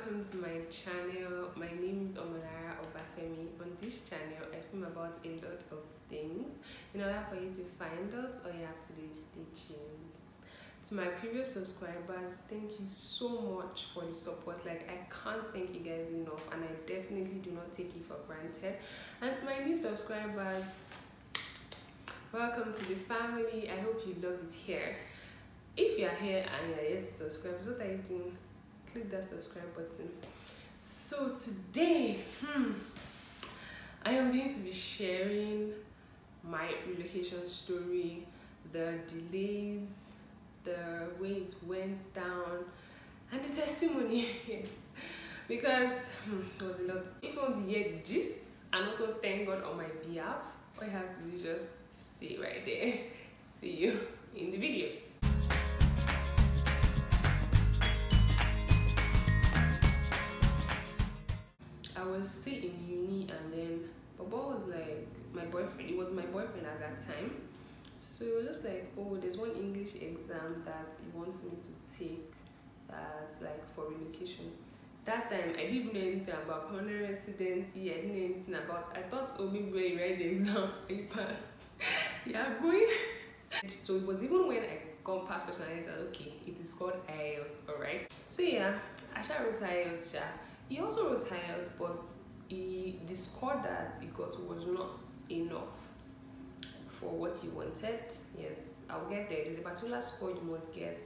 welcome to my channel. My name is Omolara Obafemi. On this channel, I film about a lot of things. In order for you to find out, all you have to do is stay tuned. To my previous subscribers, thank you so much for the support. Like, I can't thank you guys enough, and I definitely do not take it for granted. And to my new subscribers, welcome to the family. I hope you love it here. If you are here and you are yet to subscribe, what are you doing? Click that subscribe button. So today, I am going to be sharing my relocation story, the delays, the way it went down, and the testimony. Yes, because it was a lot. If you want to hear the gist and also thank God on my behalf, all you have to do is just stay right there. See you in the video. I was still in uni, and then Bobo was like my boyfriend. It was my boyfriend at that time. So it was just like, oh, there's one English exam that he wants me to take, that's like for relocation. That time I didn't know anything about permanent residency. I didn't know anything about. I thought, oh, maybe when you write the exam and you pass, yeah, going. So it was even when I got past question, I said, okay, it is called IELTS, alright. So yeah, Asha wrote IELTS. He also wrote IELTS, but the score that he got was not enough for what he wanted. Yes, I'll get there. There's a particular score you must get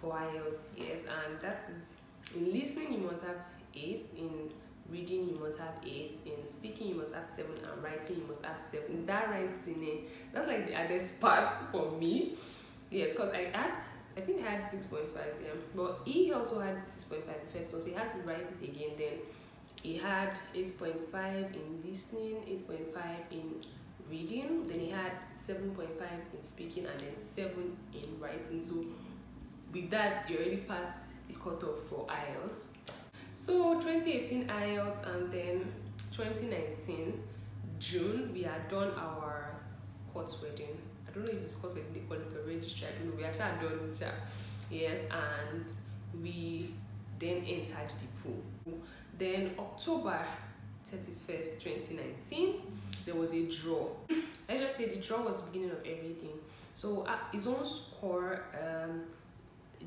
for IELTS. Yes, and that is in listening you must have 8, in reading you must have 8, in speaking you must have 7, and writing you must have 7. Is that writing? That's like the hardest part for me. Yes, because I think I had 6.5, yeah. But he also had 6.5 the first one, so he had to write it again. Then he had 8.5 in listening, 8.5 in reading, then he had 7.5 in speaking, and then 7 in writing. So with that, he already passed the cutoff for IELTS. So 2018 IELTS, and then 2019 June, we had done our court wedding. I don't know if it's called wedding, they call it a registry. I don't know. We actually done it. Yes, and we then entered the pool. Then October 31st, 2019, there was a draw. Let's just say the draw was the beginning of everything. So his own score,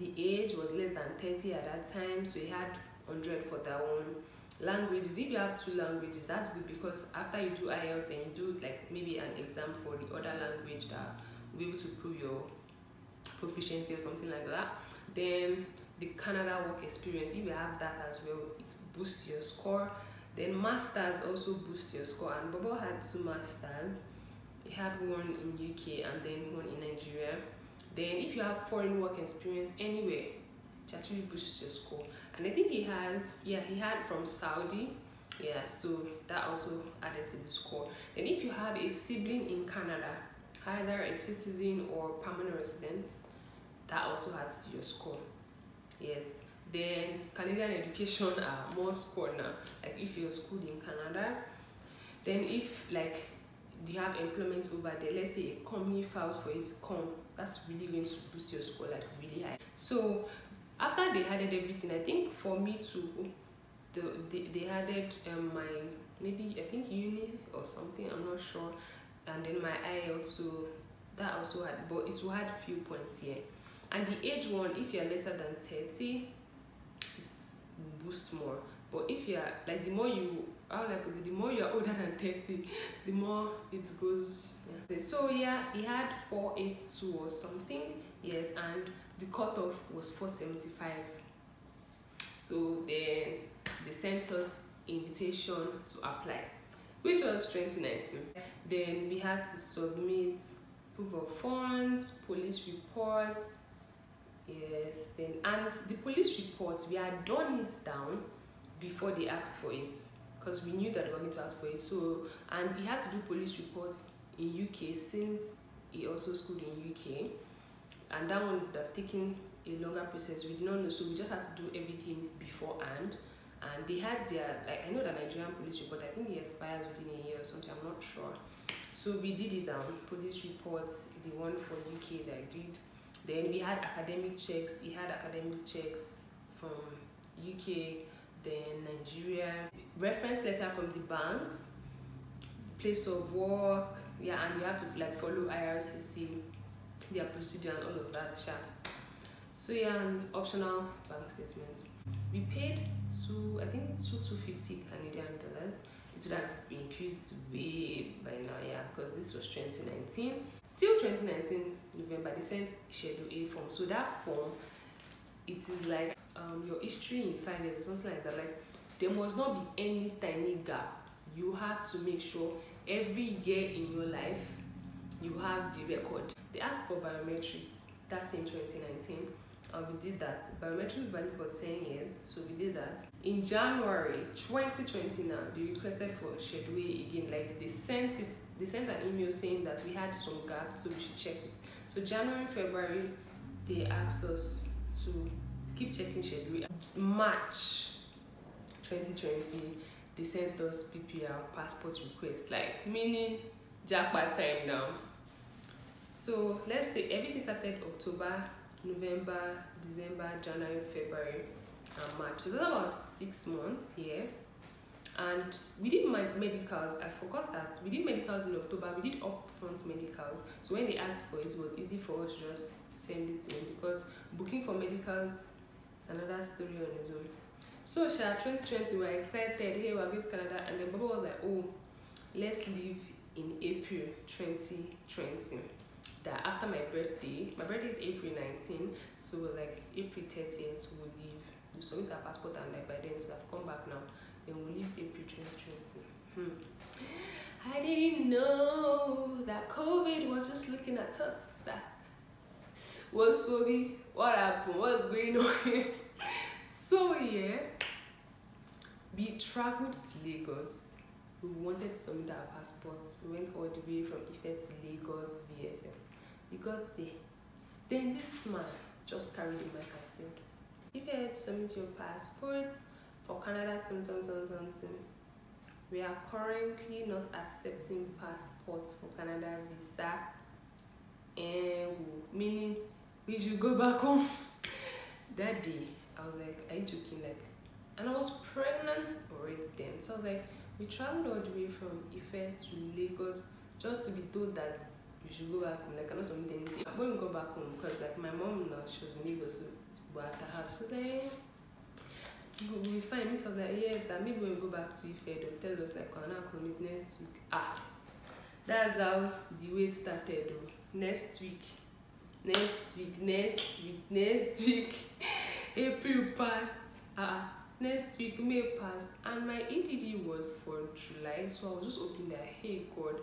the age was less than 30 at that time, so he had 100 for that one. Languages, if you have 2 languages, that's good, because after you do IELTS and you do like maybe an exam for the other language that will be able to prove your proficiency or something like that, then the Canada work experience, if you have that as well, it boosts your score. Then masters also boost your score, and Bobo had 2 masters. He had one in UK and then one in Nigeria. Then if you have foreign work experience anywhere, it actually boosts your score. And I think he had from Saudi, yeah, so that also added to the score. Then if you have a sibling in Canada, either a citizen or permanent resident, that also adds to your score. Yes. Then Canadian education are more scored now. Like if you're schooled in Canada, then if like you have employment over there, let's say a company files for it to come, that's really going to boost your score like really high. So after they added everything, I think for me too, they added my, maybe I think uni or something, I'm not sure, and then my IELTS, so that also had, but it will had a few points here. And the age one, if you're lesser than 30, it's boost more. But if you're like, the more you, how would I put it, the more you're older than 30, the more it goes. Yeah. So yeah, he had 482 or something. Yes, and the cutoff was 475. So then they sent us invitation to apply, which was 2019. Then we had to submit proof of funds, police reports. Yes, then, and the police report, we had done it down before they asked for it, because we knew that they were going to ask for it. So, and he had to do police reports in UK, since he also schooled in UK, and that one would have taken a longer process. We did not know, so we just had to do everything beforehand. And they had their, like, I know the Nigerian police report, I think it expires within a year or something, I'm not sure. So we did it down, police reports, the one for UK that I did. Then we had academic checks. He had academic checks from UK. then Nigeria, reference letter from the banks, place of work, yeah, and you have to like follow IRCC, their procedure and all of that, sha. So yeah, and optional bank statements. We paid I think 250 Canadian dollars. It would have increased way by now, yeah, because this was 2019. Still 2019 November, they sent Schedule A form. So that form, it is like your history in finance or something like that. Like there must not be any tiny gap. You have to make sure every year in your life you have the record. They asked for biometrics. That's in 2019. And we did that. Biometrics is valid for 10 years, so we did that. In January 2020 now, they requested for Schedule A again. Like they sent an email saying that we had some gaps, so we should check it. So January, February, they asked us to keep checking Schedule A. March 2020, they sent us PPR, passport request, like meaning jackpot time now. So let's say everything started October, November, December, January, February, and March. So that's about 6 months here. And we did medicals. I forgot that. We did medicals in October. We did upfront medicals. So when they asked for it, it was easy for us to just send it in, because booking for medicals is another story on its own. So 2020, we were excited. Hey, we're going to Canada. And then Baba was like, oh, let's leave in April 2020. That after my birthday is April 19, so like April 30th we'll leave, we'll submit our passport, and like by then so I've come back now, then we'll leave April 2020. I didn't know that COVID was just looking at us. That was slowly what happened, what's going on. So yeah, we traveled to Lagos. We wanted to submit our passports. We went all the way from Ife to Lagos VFF. We got there. Then this man just carried the mic and said, if you had to submit your passport for Canada, something, we are currently not accepting passports for Canada visa. And meaning we should go back home. That day, I was like, are you joking? Like, and I was pregnant already then. So I was like, we traveled all the way from Ife to Lagos just to be told that we should go back home. Like, I know something anything. When we go back home, because like my mom now, she was in Lagos, so we were at her house. So then we'll be fine. It was like, yes, that maybe when we go back to Ife, they'll tell us like, I'm not coming next week. That's how the wait started though. Next week. April passed. Next week, May passed, and my EDD was for July, so I was just hoping that, hey God,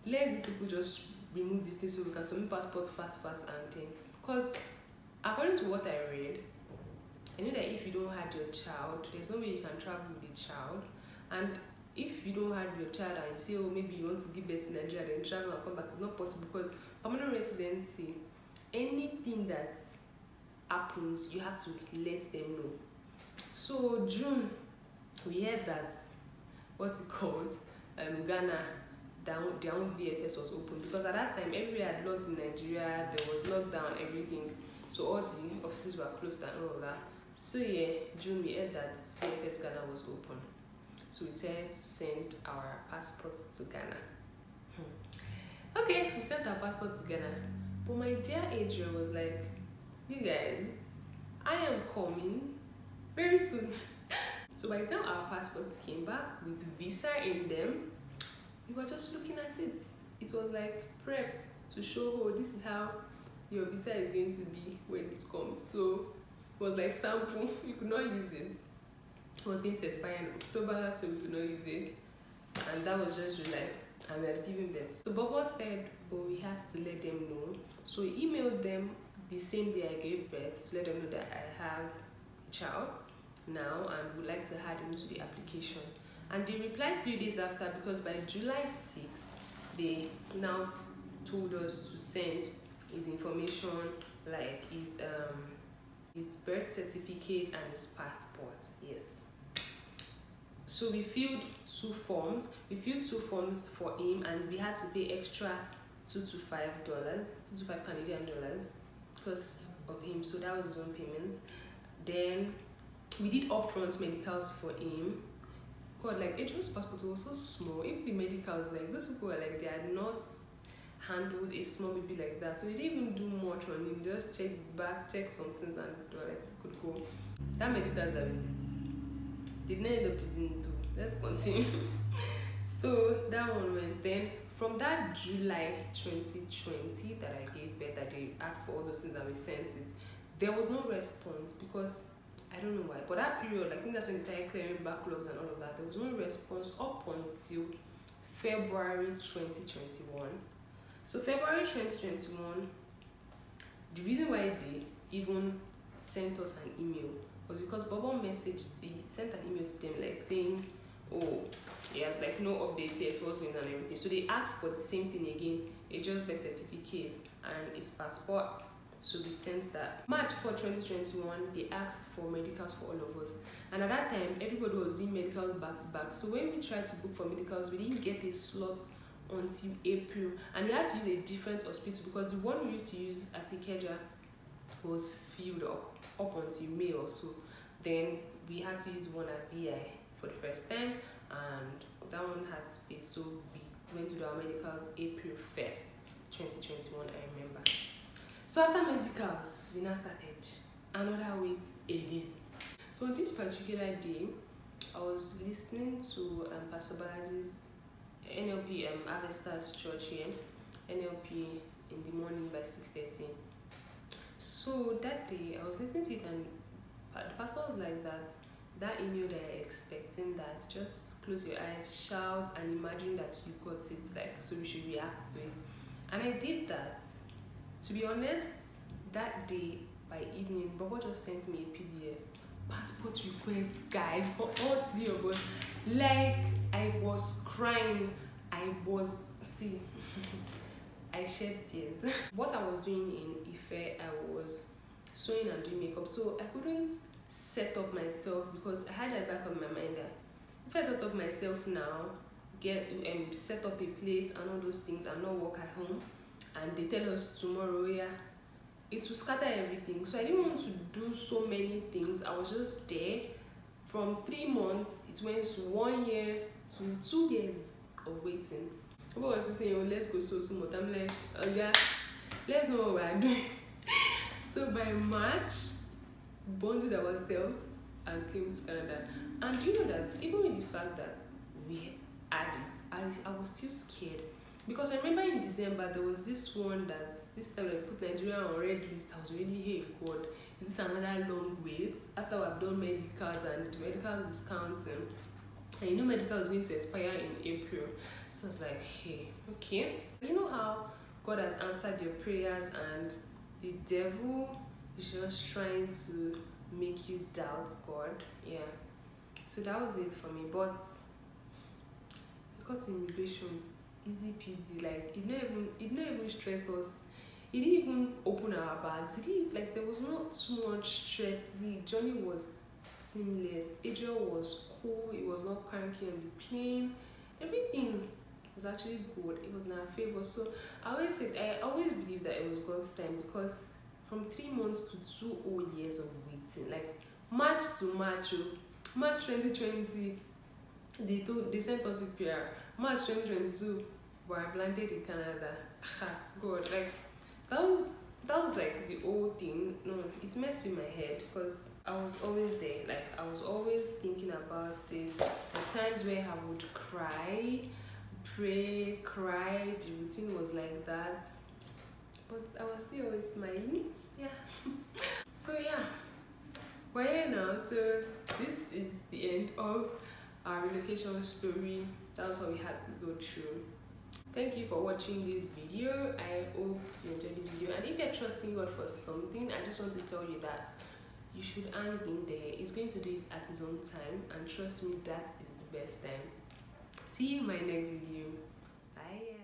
let these people just remove this thing so we can submit passport fast and then, because according to what I read, I know that if you don't have your child, there's no way you can travel with a child. And if you don't have your child and you say, oh, maybe you want to give birth in Nigeria, then travel and come back, it's not possible, because permanent residency, anything that happens, you have to let them know. So June, we heard that, what's it called, Ghana, their own VFS was open, because at that time everywhere had locked in Nigeria, there was lockdown, everything, so all the offices were closed and all of that. So yeah, June, we heard that VFS Ghana was open, so we decided to send our passports to Ghana. Okay, we sent our passport to Ghana, but my dear Adrian was like, you guys, I am coming very soon. So by the time our passports came back with visa in them, we were just looking at it. It was like prep to show, oh, this is how your visa is going to be when it comes. So it was like sample, you could not use it. It was going to expire in October, so we could not use it. And that was just July, and we had given birth. So Bobo said, oh, we have to let them know. So he emailed them the same day I gave birth to let them know that I have a child now and would like to add him to the application. And they replied 3 days after, because by July 6th, they now told us to send his information, like his birth certificate and his passport. Yes. So we filled 2 forms. We filled 2 forms for him, and we had to pay extra $2 to $5 Canadian dollars because of him. So that was his own payments. Then we did upfront medicals for him. God, like Adrian's passport was so small. Even the medicals, like those people were like they had not handled a small baby like that. So they didn't even do much on him. Just check his back, check some things, and they were like could go. That medicals that we did not end up using it though. Let's continue. So that one went. Then from that July 2020 that I gave birth, that they asked for all those things and we sent it, there was no response because I don't know why. But that period, I think that's when they started clearing backlogs and all of that. There was no response up until February 2021. So February 2021, the reason why they even sent us an email was because Bobo messaged, he sent an email to them like saying, oh, he has like no update yet, what's going on and everything. So they asked for the same thing again, a just birth certificate and his passport. So we sent that. March 4, 2021, they asked for medicals for all of us. And at that time, everybody was doing medicals back to back. So when we tried to book for medicals, we didn't get a slot until April. And we had to use a different hospital because the one we used to use at Ikeja was filled up until May or so. Then we had to use one at VI for the first time, and that one had space. So we went to do our medicals April 1st, 2021, I remember. So after medicals, we now started another wait again. So this particular day, I was listening to Pastor Balaji's NLP Avestas Church here, NLP in the morning by 6:30. So that day, I was listening to it and the pastor was like that email that you're expecting, that just close your eyes, shout and imagine that you got it, like, so we should react to it. And I did that. To be honest, that day by evening, Bobo just sent me a PDF. Passport request, guys, for all three of us. Like, I was crying. I shed tears. What I was doing in Ife, I was sewing and doing makeup. So I couldn't set up myself because I had that back on my mind that if I set up myself now, set up a place and all those things and not work at home, and they tell us tomorrow, yeah, it will scatter everything. So I didn't want to do so many things. I was just there. From 3 months, it went to 1 year to 2 years of waiting. People was saying, oh, let's go so soon. I'm like, oh yeah, let's know what we're doing. So by March, bonded ourselves and came to Canada. And do you know that even with the fact that we had it, I was still scared. Because I remember in December, there was this one that this time I put Nigeria on red list. I was really, hey God, is this another long wait? After I've done medicals and medical discounting, and you know medical is going to expire in April. So I was like, hey, okay. You know how God has answered your prayers and the devil is just trying to make you doubt God. Yeah. So that was it for me. But we got immigration. Easy peasy, like it didn't even stress us. It didn't even open our bags. It didn't, like, there was not too much stress. The journey was seamless. Adrian was cool. It was not cranky on the plane. Everything was actually good. It was in our favor. So I always believe that it was God's time, because from 3 months to 2 whole years of waiting, like March to March, March 2020, they sent us to PR. March 2022, we were planted in Canada. God, like that was like the old thing. No, it messed with my head because I was always there. Like I was always thinking about it. The times where I would cry, pray, cry. The routine was like that, but I was still always smiling. Yeah. So yeah, we're here now. So this is the end of our relocation story. That's what we had to go through. Thank you for watching this video. I hope you enjoyed this video, and if you're trusting God for something, I just want to tell you that you should hang in there. He's going to do it at his own time, and trust me, that is the best time. See you in my next video. Bye.